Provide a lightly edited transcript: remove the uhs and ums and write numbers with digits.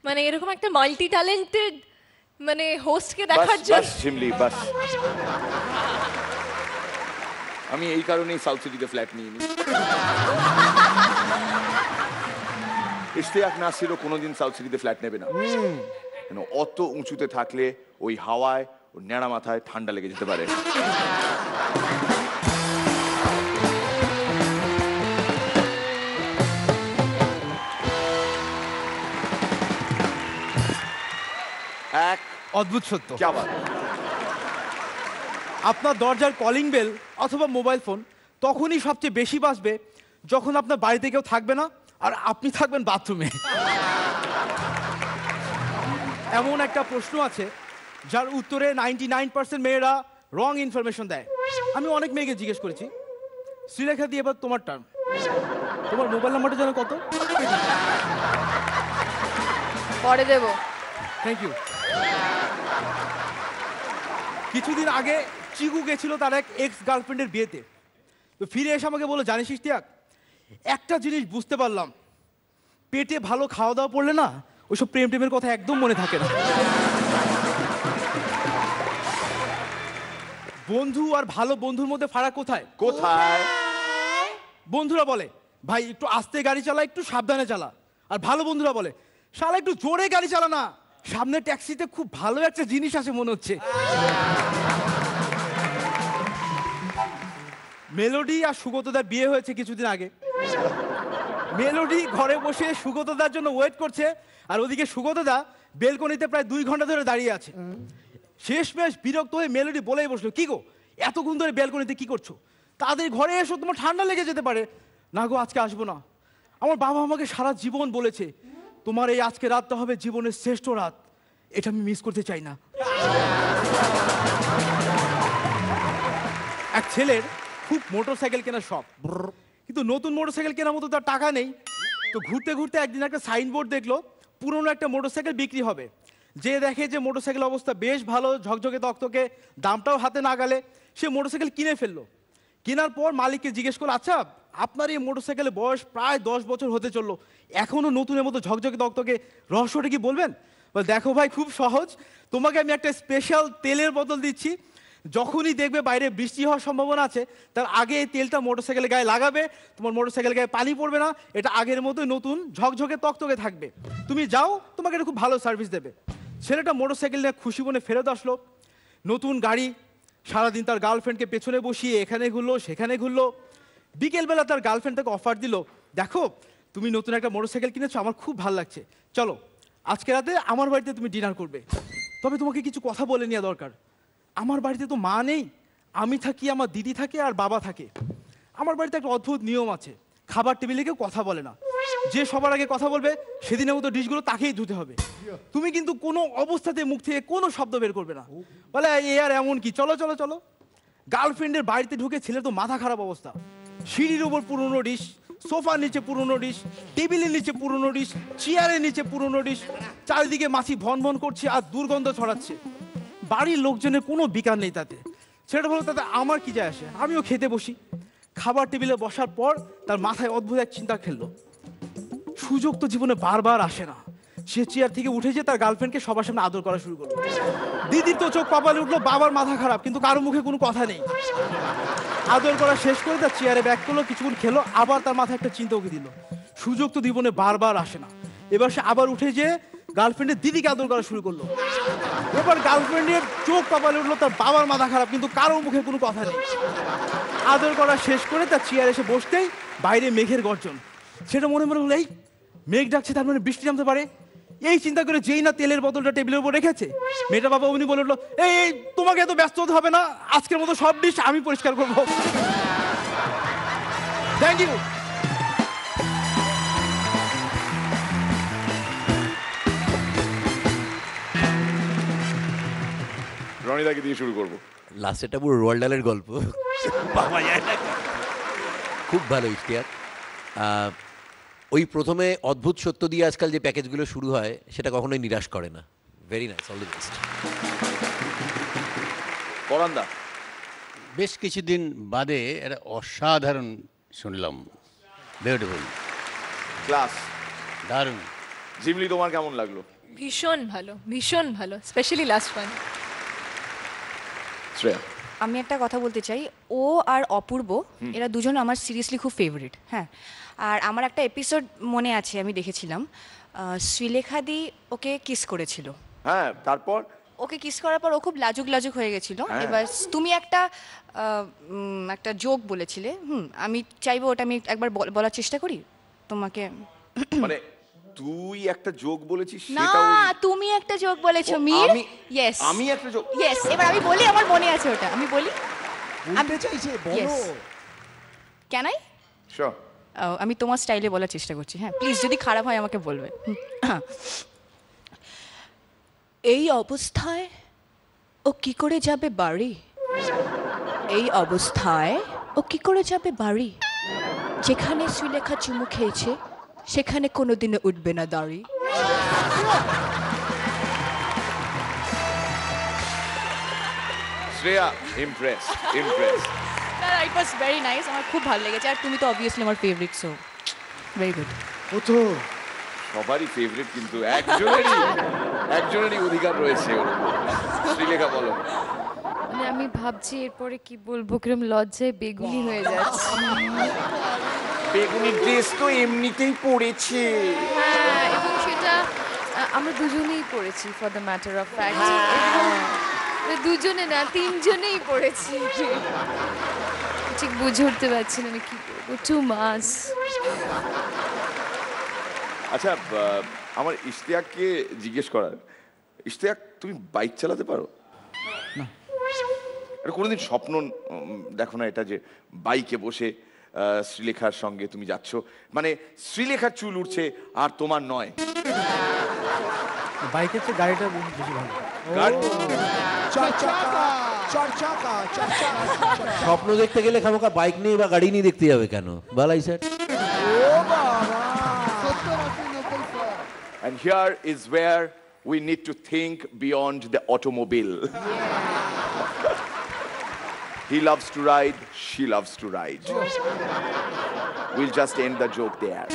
মানে এরকম একটা মাল্টি ট্যালেন্টেড মানে হোস্টকে দেখার বাস জন্য ঝিমলি বাস। আমি এই কারণেই সাউথ সিটিতে ফ্ল্যাট নিইনি। ইশতিয়াক নাসিরও কোনোদিন সাউথ সিটিতে ফ্ল্যাট নেবে না। কেন অত উঁচুতে থাকলে ওই হাওয়ায় ওর ন্যাড়া মাথায় ঠান্ডা লেগে যেতে পারে। এক অদ্ভুত সত্য। क्या बात। আপনার দরজার কলিং বেল অথবা মোবাইল ফোন তখনই সবচেয়ে বেশি বাজবে যখন আপনার বাড়িতে কেউ থাকবে না আর আপনি থাকবেন বাথরুমে। এমন একটা প্রশ্ন আছে যার উত্তরে 99% মেয়েরা রং ইনফরমেশন দেয়। আমি অনেক মেয়েকে জিজ্ঞেস করেছি, শ্রীলেখা দিয়ে এবার তোমার টার্ন, তোমার মোবাইল নাম্বারটা যেন কত? পরে দেব। Thank you. কিছুদিন আগে চিকু গেছিল তার এক এক্স গার্লফ্রেন্ডের বিয়েতে, তো ফিরে এসে আমাকে বলো, জানিস ইশতিয়াক একটা জিনিস বুঝতে পারলাম, পেটে ভালো খাওয়া দাওয়া পড়লে না ওইসব প্রেম টেমের কথা একদম মনে থাকে না। বন্ধু আর ভালো বন্ধুর মধ্যে ফারাক কোথায়? কোথায়? বন্ধুরা বলে ভাই একটু আস্তে গাড়ি চালা, একটু সাবধানে চালা, আর ভালো বন্ধুরা বলে শালা একটু জোরে গাড়ি চালা না, সামনে ট্যাক্সিতে খুব ভালো একটা জিনিস আছে মনে হচ্ছে। মেলোডি আর সুগতদার বিয়ে হয়েছে কিছুদিন আগে। মেলোডি ঘরে বসে সুগতদার জন্য ওয়েট করছে, আর ওদিকে সুগতদা বেলকনিতে প্রায় 2 ঘন্টা ধরে দাঁড়িয়ে আছে। শেষমেশ বিরক্ত হয়ে মেলোডি বলেই বসলো, কি গো এতক্ষণ ধরে বেলকনিতে কি করছো? তাদের ঘরে এসো, তোমার ঠান্ডা লেগে যেতে পারে। না গো আজকে আসবো না, আমার বাবা আমাকে সারা জীবন বলেছে তোমার এই আজকে রাতটা হবে জীবনের শ্রেষ্ঠ রাত, এটা আমি মিস করতে চাই না। এক ছেলের খুব মোটরসাইকেল কেনার শখ, কিন্তু নতুন মোটরসাইকেল কেনার মতো তার টাকা নেই। তো ঘুরতে ঘুরতে একদিন একটা সাইনবোর্ড দেখলো পুরনো একটা মোটরসাইকেল বিক্রি হবে। যে দেখে যে মোটরসাইকেল অবস্থা বেশ ভালো, ঝকঝকে তকতকে, দামটাও হাতে না গেলে, সে মোটরসাইকেল কিনে ফেললো। কেনার পর মালিককে জিজ্ঞেস করলো, আচ্ছা আপনার এই মোটরসাইকেলের বয়স প্রায় 10 বছর হতে চললো, এখনো নতুনের মতো ঝকঝকে তকতকে, রহস্যটা কি বলবেন? দেখো ভাই খুব সহজ, তোমাকে আমি একটা স্পেশাল তেলের বোতল দিচ্ছি, যখনই দেখবে বাইরে বৃষ্টি হওয়ার সম্ভাবনা আছে তার আগে এই তেলটা মোটরসাইকেলের গায়ে লাগাবে, তোমার মোটরসাইকেলের গায়ে পানি পড়বে না, এটা আগের মতোই নতুন ঝকঝকে তকতকে থাকবে, তুমি যাও, তোমাকে এটা খুব ভালো সার্ভিস দেবে। ছেলেটা মোটরসাইকেল নিয়ে খুশি মনে ফেরত আসলো। নতুন গাড়ি, সারাদিন তার গার্লফ্রেন্ডকে পেছনে বসিয়ে এখানে ঘুরলো সেখানে ঘুরলো। বিকেলবেলা তার গার্লফ্রেন্ড তাকে অফার দিল, দেখো তুমি নতুন একটা মোটরসাইকেল কিনেছো, আমার খুব ভালো লাগছে, চলো আজকে রাতে আমার বাড়িতে তুমি ডিনার করবে, তবে তোমাকে কিছু কথা বলে নেওয়া দরকার। আমার বাড়িতে তো মা নেই, আমি থাকি, আমার দিদি থাকে আর বাবা থাকে। আমার বাড়িতে একটা অদ্ভুত নিয়ম আছে, খাবার টেবিলে কেউ কথা বলে না, যে সবার আগে কথা বলবে সেদিনের মতো ডিশগুলো তাকেই ধুতে হবে। তুমি কিন্তু কোনো অবস্থাতে মুখ থেকে কোনো শব্দ বের করবে না। বলে এ আর এমন কি, চলো চলো চলো। গার্লফ্রেন্ডের বাড়িতে ঢুকে ছেলের তো মাথা খারাপ অবস্থা, সিঁড়ির উপর পুরনো ডিশ, সোফার নিচে পুরনো ডিশ, টেবিলের নিচে পুরনো ডিশ, চেয়ারের নিচে পুরনো ডিশ, চারিদিকে মাছি ভন ভন করছে আর দুর্গন্ধ ছড়াচ্ছে। বাড়ির লোকজনের কোনো বিকার নেই তাতে। ছেলেটা বলো, তাতে আমার কি যায় আসে, আমিও খেতে বসি। খাবার টেবিলে বসার পর তার মাথায় অদ্ভুত এক চিন্তা খেললো, সুযোগ তো জীবনে বারবার আসে না। সে চেয়ার থেকে উঠে যে তার গার্লফ্রেন্ডকে সবার সামনে আদর করা শুরু করলো। দিদির তো চোখ কপালে উঠলো, বাবার মাথা খারাপ, কিন্তু কারো মুখে কোনো কথা নেই। আদর করা শেষ করে তার চেয়ারে ব্যাক করলো, কিছুক্ষণ খেলো, আবার তার মাথায় একটা চিন্তা ওকে দিল, সুযোগ তো জীবনে বারবার আসে না। এবার সে আবার উঠে যে গার্লফ্রেন্ডের দিদিকে আদর করা শুরু করলো। এবার গার্লফ্রেন্ডের চোখ কপালে উঠলো, তার বাবার মাথা খারাপ, কিন্তু কারো মুখে কোনো কথা নেই। আদর করা শেষ করে তার চেয়ারে এসে বসতেই বাইরে মেঘের গর্জন। সেটা মনে মনে হলো, এই মেঘ ডাকছে, তার মানে বৃষ্টি নামতে পারে। এই চিন্তা করে যেই না তেলের বোতলটা টেবিলের উপর রেখেছে, মেয়েটা বাবা উনি বলে উঠলো, এই তোমাকে এত ব্যস্ত হতে হবে না, আজকের মতো সব ডিশ আমি পরিষ্কার করবো। Thank you. রনিদাকে দিয়ে শুরু করবো। লাস্টেরটা পুরো রোয়াল ডালের গল্প, পাওয়া যায় না। খুব ভালো ইশতিয়াক। ওই প্রথমে অদ্ভুত সত্য দিয়ে আজকাল যে প্যাকেজগুলো শুরু হয় সেটা কখনোই নিরাশ করে না। Very nice, all the best. পরান্দা বেশ কিছুদিন বাদে একটা অসাধারণ শুনলাম বিউটিফুল, ক্লাস। দারুণ। জিমলি, তোমার কেমন লাগলো? ভীষণ ভালো, ভীষণ ভালো, স্পেশালি লাস্ট ওয়ান। শ্রেয়া? আমি একটা কথা বলতে চাই, ও আর অপূর্ব এরা দুজন আমার সিরিয়াসলি খুব ফেভারিট। হ্যাঁ, আর আমার একটা এপিসোড মনে আছে, আমি দেখেছিলাম শ্রীলেখাদি ওকে কিস করেছিল। হ্যাঁ, তারপর ওকে কিস করার পর ও খুব লাজুক লাজুক হয়ে গেছিল। হ্যাঁ। এবার তুমি একটা একটা জোক বলেছিলে, আমি চাইবো ওটা আমি একবার বলার চেষ্টা করি তোমাকে। মানে তুই একটা জোক বলেছিস না, সেটাও তুমি একটা জোক বলেছো মীর। ইয়েস, আমি একটা জোক। ইয়েস, এবার আমি বলি, আমার মনে আছে ওটা, আমি বলি। বলতে চাইছে বলো। Can I? শিওর। আমি তোমার স্টাইলে বলার চেষ্টা করছি। হ্যাঁ, প্লিজ যদি খারাপ হয় আমাকে বলবে। এই অবস্থায় ও কি করে যাবে বাড়ি? এই অবস্থায় ও কি করে যাবে বাড়ি? যেখানে শ্রীলেখা চুমু খেয়েছে সেখানে কোনোদিনও উঠবে না দাড়ি। Shreya, Impress. It was very nice, আমার খুব ভালো লেগেছে। আর তুমি তো অবভিয়াসলি আমার ফেভারিট, সো ভেরি গুড। ও তো সবারই ফেভারিট, কিন্তু একজনেরই অধিকার রয়েছে ওর উপর। শ্রীলেখা, বলো। মানে আমি ভাবছি এরপরে কি বলবো, কিরম লজ্জায় বেগুনি হয়ে যাচ্ছে। বেগুনি ড্রেস তো এমনিতেই পড়েছে। হ্যাঁ, এবং সেটা আমরা দুজনেই পড়েছি, for the matter of fact. দুজনে না, তিনজনেই পড়েছি। ঠিক বুঝে উঠতে পারছি না আমি কি করবো, টু মাস। আচ্ছা, আমার ইশতিয়াককে জিজ্ঞেস করার, ইশতিয়াক তুমি বাইক চালাতে পারো? এটা কোনোদিন স্বপ্ন দেখো না এটা, যে বাইকে বসে শ্রীলেখার সঙ্গে তুমি যাচ্ছ, মানে শ্রীলেখার চুল উঠছে আর তোমার নয়? বাইকের চেয়ে গাড়িটা বেশি ভালো। চার চাকা, চার চাকা, চার চাকা। স্বপ্ন দেখতে গেলে খামোকা বাইক নিয়ে বা গাড়ি নিয়ে দেখতে যাবে কেন? বালাই স্যার। ও বাবা, And here is where we need to think beyond the automobile. He loves to ride, she loves to ride. We'll just end the joke there.